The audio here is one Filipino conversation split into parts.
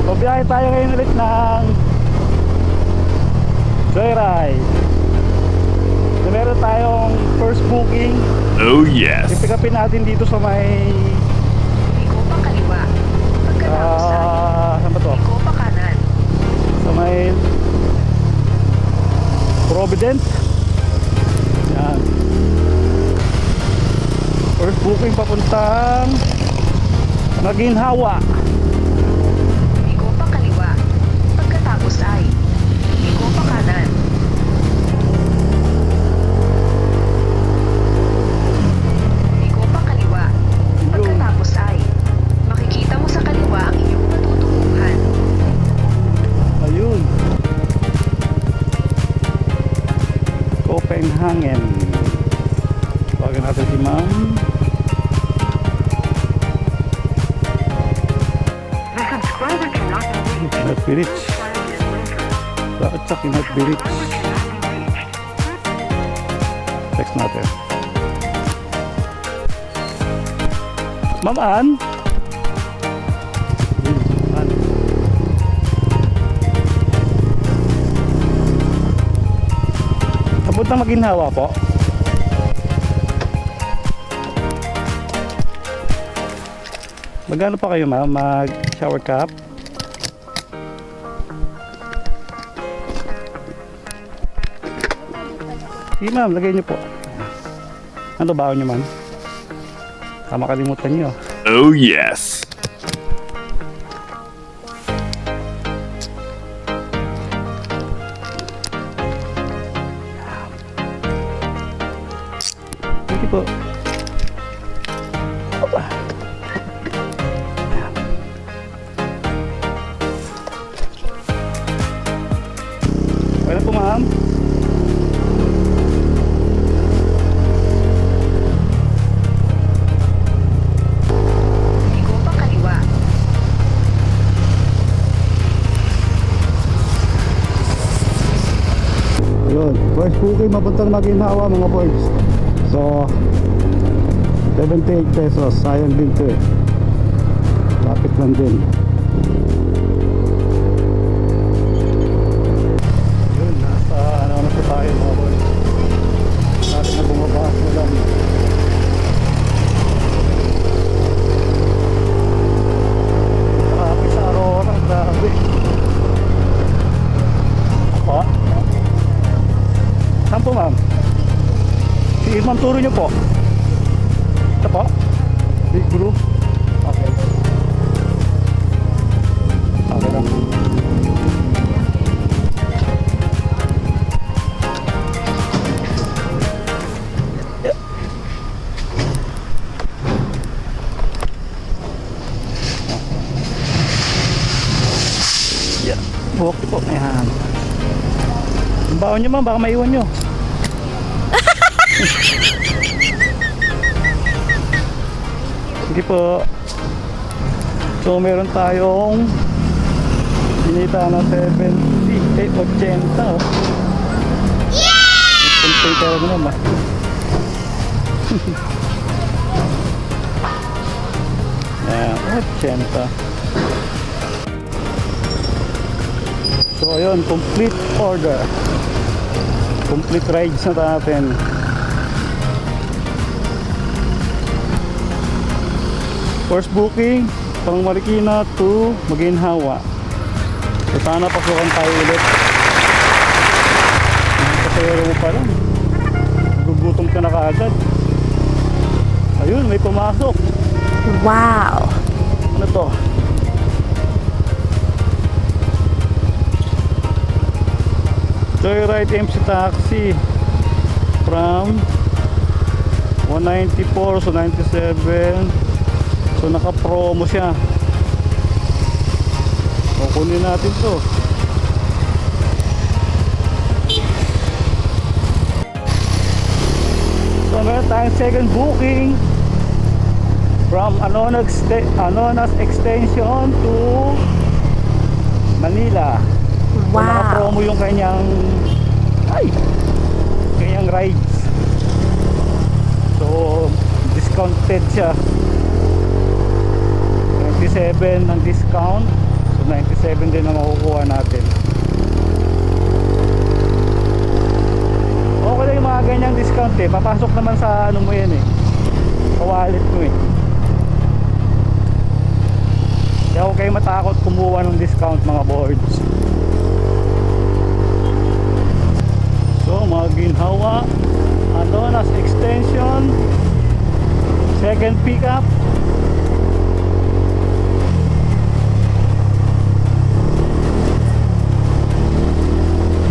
So biyahe tayo ngayon ulit ng Joyride. So meron tayong first booking. Oh yes. I-pick upin natin dito sa may Liko pa kaliwa. Pagkatapos ay saan ba to? liko pa kanan. Sa may Provident. Yan. First booking papuntang Maginhawa. Liko pa kaliwa. Pagkatapos ay liko pa kanan. Liko pa kaliwa. Pagkatapos ay makikita mo sa kaliwa ang iyong patutunguhan. Ayun. Copenhagen. Tawagan natin si ma'am. The subscriber cannot be reached. Cannot be reached. Bakit sa cannot be reached? Text natin. Ma'am Ann? Ann. Papuntang Maginhawa po. Magkano pa kayo ma'am? Mag shower cap? Sige ma'am, lagay niyo po. Ano baon niyo ma'am? Makalimutan niyo. Oh yes. Sige po. Opa. Wala po ma'am. Liko pa kaliwa. Ayun, first booking mapuntang Maginhawa mga boys. So 78 pesos, sayang din to eh. Lapit lang din. Yun, nasa ano na po tayo mga boys. Natin na bumabas na lang. Marami sa Aurora, grabe. Apa? Saan po ma'am? Si ma'am turo nyo po. Ito po? Big Guru? Okay. Okay lang. Yeah. Yeah. Buhok po. Ayan. Ang baon nyo ma'am, baka maiwan nyo. Sige po. So meron tayong binita na 70, 80 oh. Yeah! Pero mo naman. Ayan, 80. So ayun, complete order. Complete rides na natin. First booking from Marikina to Maginhawa. So sana pasukan tayo ulit. Kasayero mo pa lang. Gugutom ka na kaagad. Ayun, may pumasok. Wow! Ano to? Joyride MC Taxi from 194 so 97. So naka-promo siya. Kukunin natin to. So meron tayong second booking from Anonas Extension to Manila. So Wow! naka-promo yung kanyang rides. So discounted siya. 27 ang discount. So 97 din ang makukuha natin. Okay lang yung mga ganyang discount eh. Papasok naman sa ano mo yan eh, sa wallet mo eh. Kaya huwag kayo matakot kumuha ng discount mga boards. So mga ginhawa, Adonas extension, second pickup.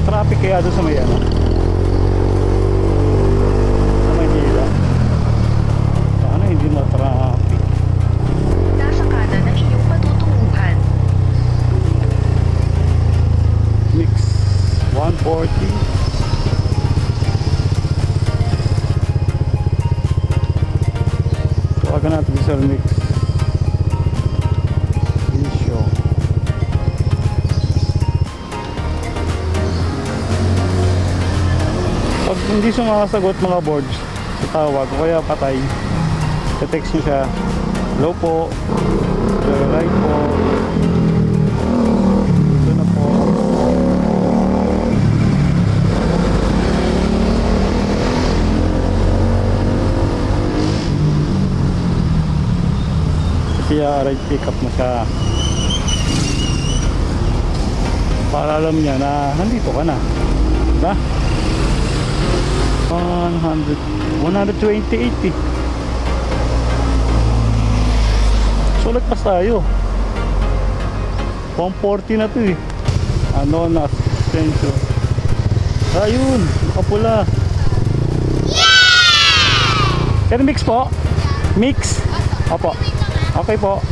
Traffic kaya doon sa may ano, sa Manila. Sana hindi ma-traffic. Nasa kanan ang inyong patutunguhan. Mix 140. Tawagan natin sa mix. Isyo. Pag hindi sumasagot mga boards sa tawag o kaya patay, text nyo siya, hello po, right po, ito na po. Kasi right pick up mo siya para alam niya na nandito ka na, diba? 128 eh. Sulit pa tayo. 140 na to eh. Ano na sensor. Ayun, nakapula. Sir, mix po. Mix. Opo. Okay po.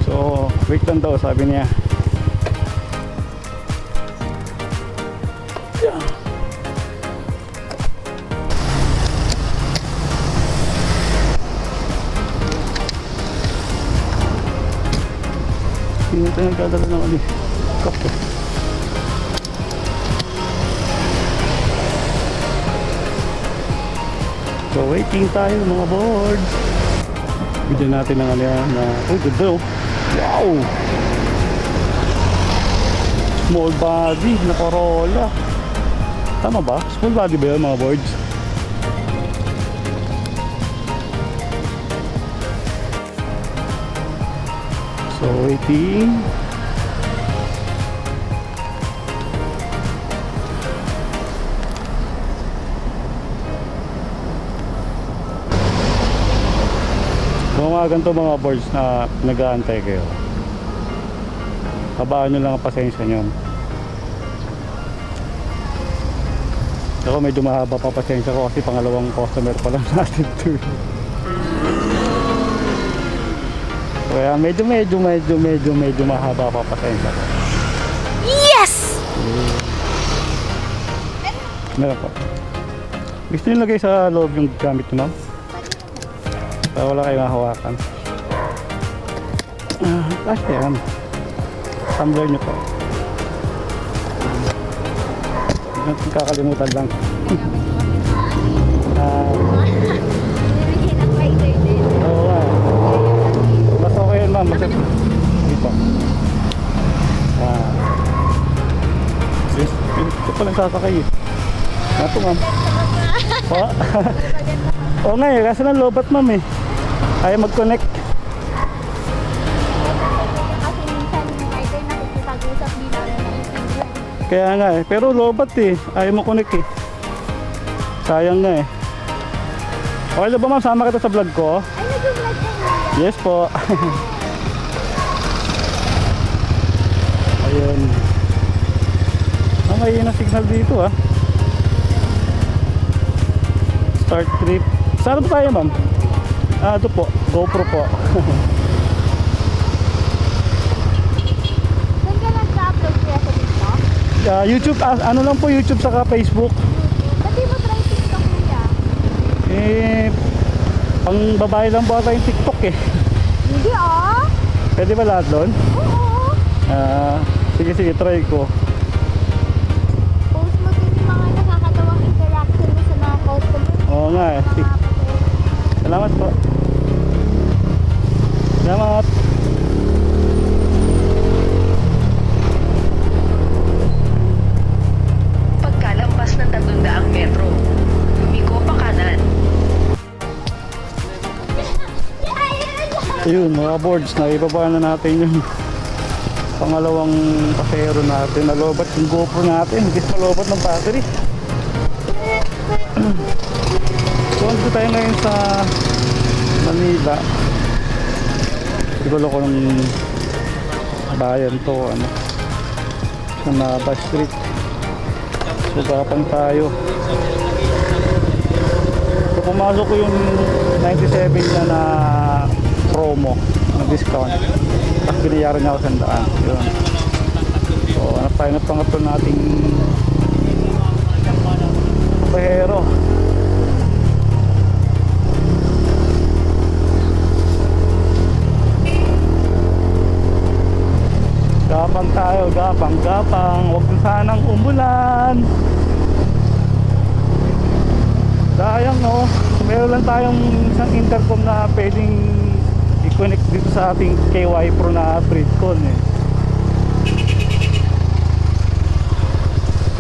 So, wait lang daw sabi niya. Yeah. Hindi tayo nagdadala ng ano, kape. So waiting tayo mga boards. Bigyan natin ng ano yan na, oh ganda oh. Wow! Small body na Corolla. Tama ba? Small body ba yun mga boards? So waiting. Kung mga ganito mga boards na nag-aantay kayo, habaan nyo lang ang pasensya nyo. Ako medyo mahaba pa pasensya ko kasi pangalawang customer pa lang natin to. Kaya medyo mahaba pa pasensya ko. Yes! Meron po. Gusto nyo lagay sa loob yung gamit nyo, ma'am? Para wala kayong hawakan. Kasi yan. Tumbler nyo po. Hindi kakalimutan lang. Oo nga. Mas okay yun, ma'am. Dito. Ito pa lang sasakay eh. Ito, ma'am. Oo nga eh. Kasi nang lobat, ma'am eh. Ayaw mag-connect. Kasi minsan yung rider nakikipag-usap din namin naiintindihan. Kaya nga eh. Pero lobat eh. Ayaw mo connect eh. Sayang nga eh. Okay na ba ma'am? Sama kita sa vlog ko? Ay, nag-vlog ka niya. Yes po. Ayun. May na signal dito ah. Start trip. Saan po tayo ma'am? Ito po. GoPro po. Saan ka nag-upload kaya sa TikTok? YouTube. Ano lang po YouTube saka Facebook. Ba't di mo try TikTok niya? Pang babae lang po ata yung TikTok eh. Hindi ah. Pwede ba lahat doon? Oo. Sige try ko. Post mo din yung mga nakakatawang interaction mo sa mga customers. Oo nga eh. Mga Salamat po. Salamat. Pagkalampas ng 300 metro, lumiko pa kanan. Ayun mga boards, naibaba na natin yung pangalawang pasero natin. Nalobat yung GoPro natin, hindi malobat ng battery. So andito tayo ngayon sa Manila. Siguro ko ng bayan to, ano, sa Nava Street. So gapang tayo. So pumasok ko yung 97 na promo na discount. Tapos binayaran niya ako 100. Yun. So hanap tayo na pangatlo nating bahero. Gapang tayo, gapang. Huwag na sanang umulan. Sayang no, meron lang tayong isang intercom na pwedeng i-connect dito sa ating KY Pro na Breedcon eh.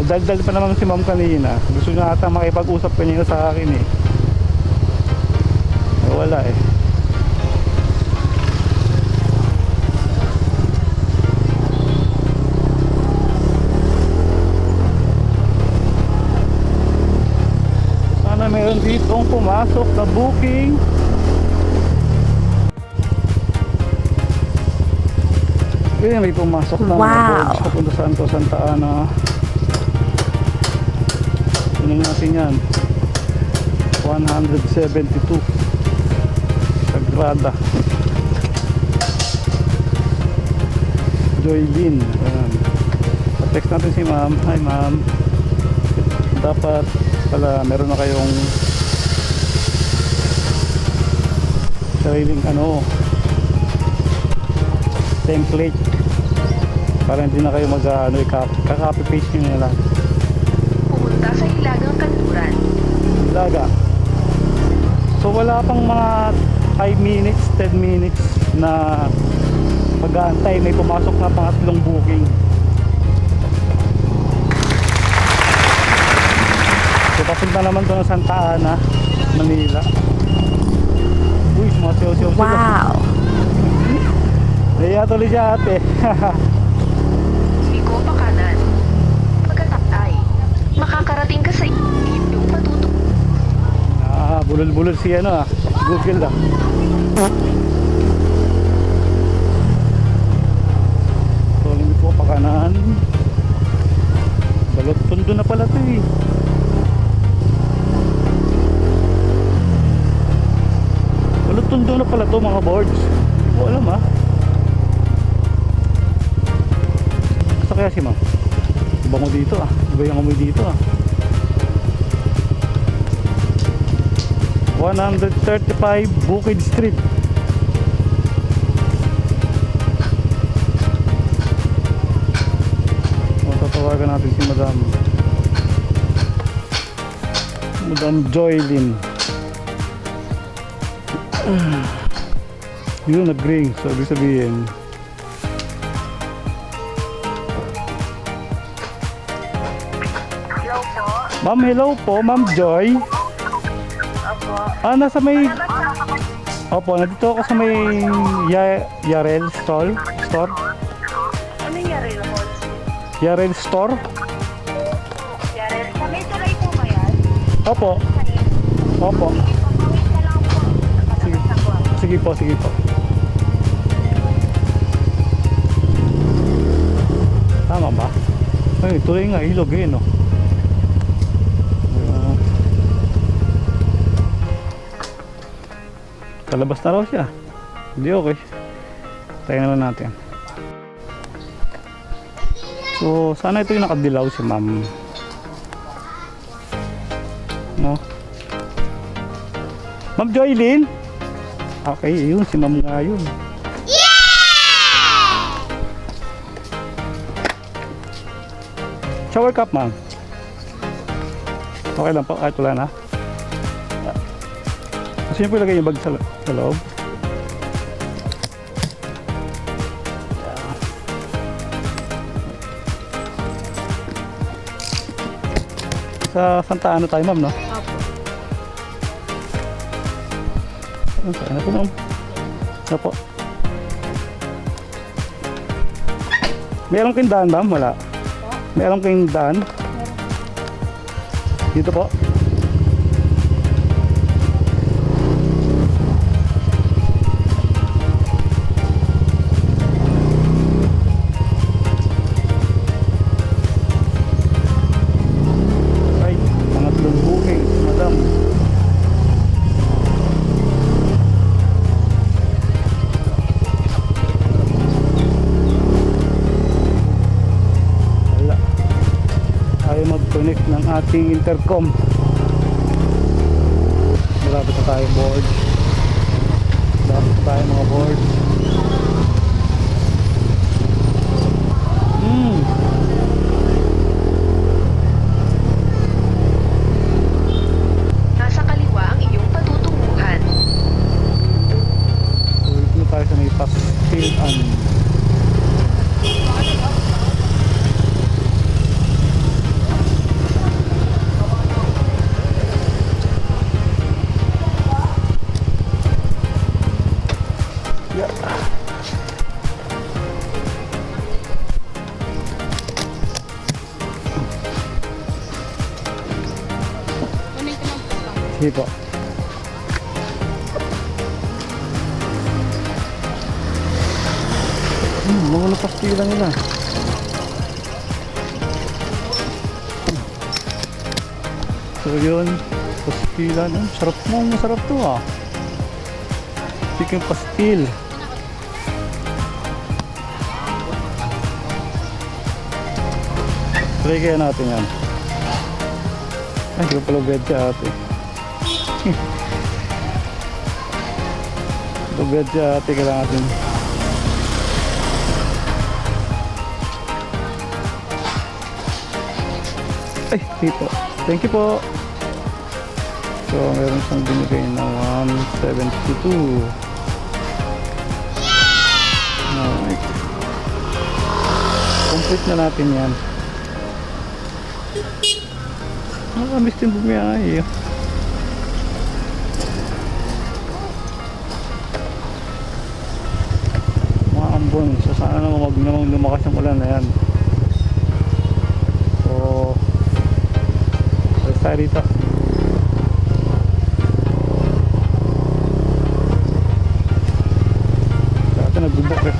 Dagdag pa naman si ma'am kanina. Gusto niya ata makipag-usap kanina sa akin eh. Wala eh. Sana meron ditong pumasok na booking. Ayun, may pumasok na mga boards papunta sa Santo Santa Ana. Tingnan natin yan. 172 Sagrada Joylyn. Ayan. Text natin si ma'am. Hi ma'am, dapat pala meron na kayong sariling ano, template para hindi na kayo mag ano, kaka-copy paste nyo na lang. Pumunta sa Hilagang Kanluran. Ilaga. So wala pang mga 5 minutes, 10 minutes na pag-aantay, may pumasok na pangatlong booking. So papunta naman to ng Santa Ana, Manila. Uy, mga siyo-siyo. Wow. Naya tuloy siya ate. Lumiko pa kanan. Pagkatapos makakarating ka sa iyong patutunguhan. Bulol-bulol si ano Google . So lumiko pa kanan. Balot tondo na pala to eh. Balot tondo na pala to mga boards. Hindi ko alam . Basta kaya si ma'am, bango dito iba yung amoy dito 135 Bukid Street. Tatawagan natin si Madam Joylyn. Yun, nag-ring. So ibig sabihin Ma'am, hello po, Ma'am Joy. Opo. Nasa may... Opo, nandito ako sa may Yarel Store. Ano yung Yarel Mall? Yarel Store? Yarel? Sa may tulay po ba yan? Opo. Opo. Wait na lang po. Sige po, sige po. Tama ba? Ay, tuloy nga, ilog eh, no? Kalabas na raw siya. Hindi okay. Tayo naman natin. So, sana ito yung nakadilaw si ma'am. No? Ma'am Joylyn? Okay, yun. Si ma'am nga yun. Shower cup, ma'am. Okay lang po, kahit wala na. Kasi yung ilagay yung bag sa loob. Sa Santa Ana tayo, ma'am, no? Opo. Ano po, ma'am? Ano po? May alam kayong daan, ma'am? Wala. May alam kayong daan? Dito po? Ay, pangatlong booking, madam. Wala. Ayaw mag-connect ng ating intercom. Malapit na tayo board. Malapit na tayo mga board. Nasa kaliwa ang iyong patutunguhan. So, dito na tayo sa may pastilan. Yeah. Kunin ko lang po. Sige po. Mga napastila nila. So yun, pastila. Sarap mo, masarap to ah. Chicken pastil. Try kaya natin yan. Ay, hindi ko pala bed siya ate. Lubed siya ate, kailangan natin. Ay, dito. Thank you po. So, meron siyang binigay na 172. Alright. Complete na natin yan. Nakamiss din bumiyahe. Mga ambon. So, sana naman wag namang lumakas ang ulan na yan. So, let's tayo dito. Dati nagbubok eh.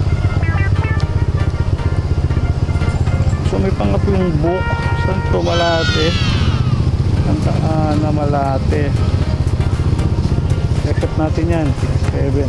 So, may pangatlong book. Santo Malate. Santa Ana Malate. Check natin yan. 7.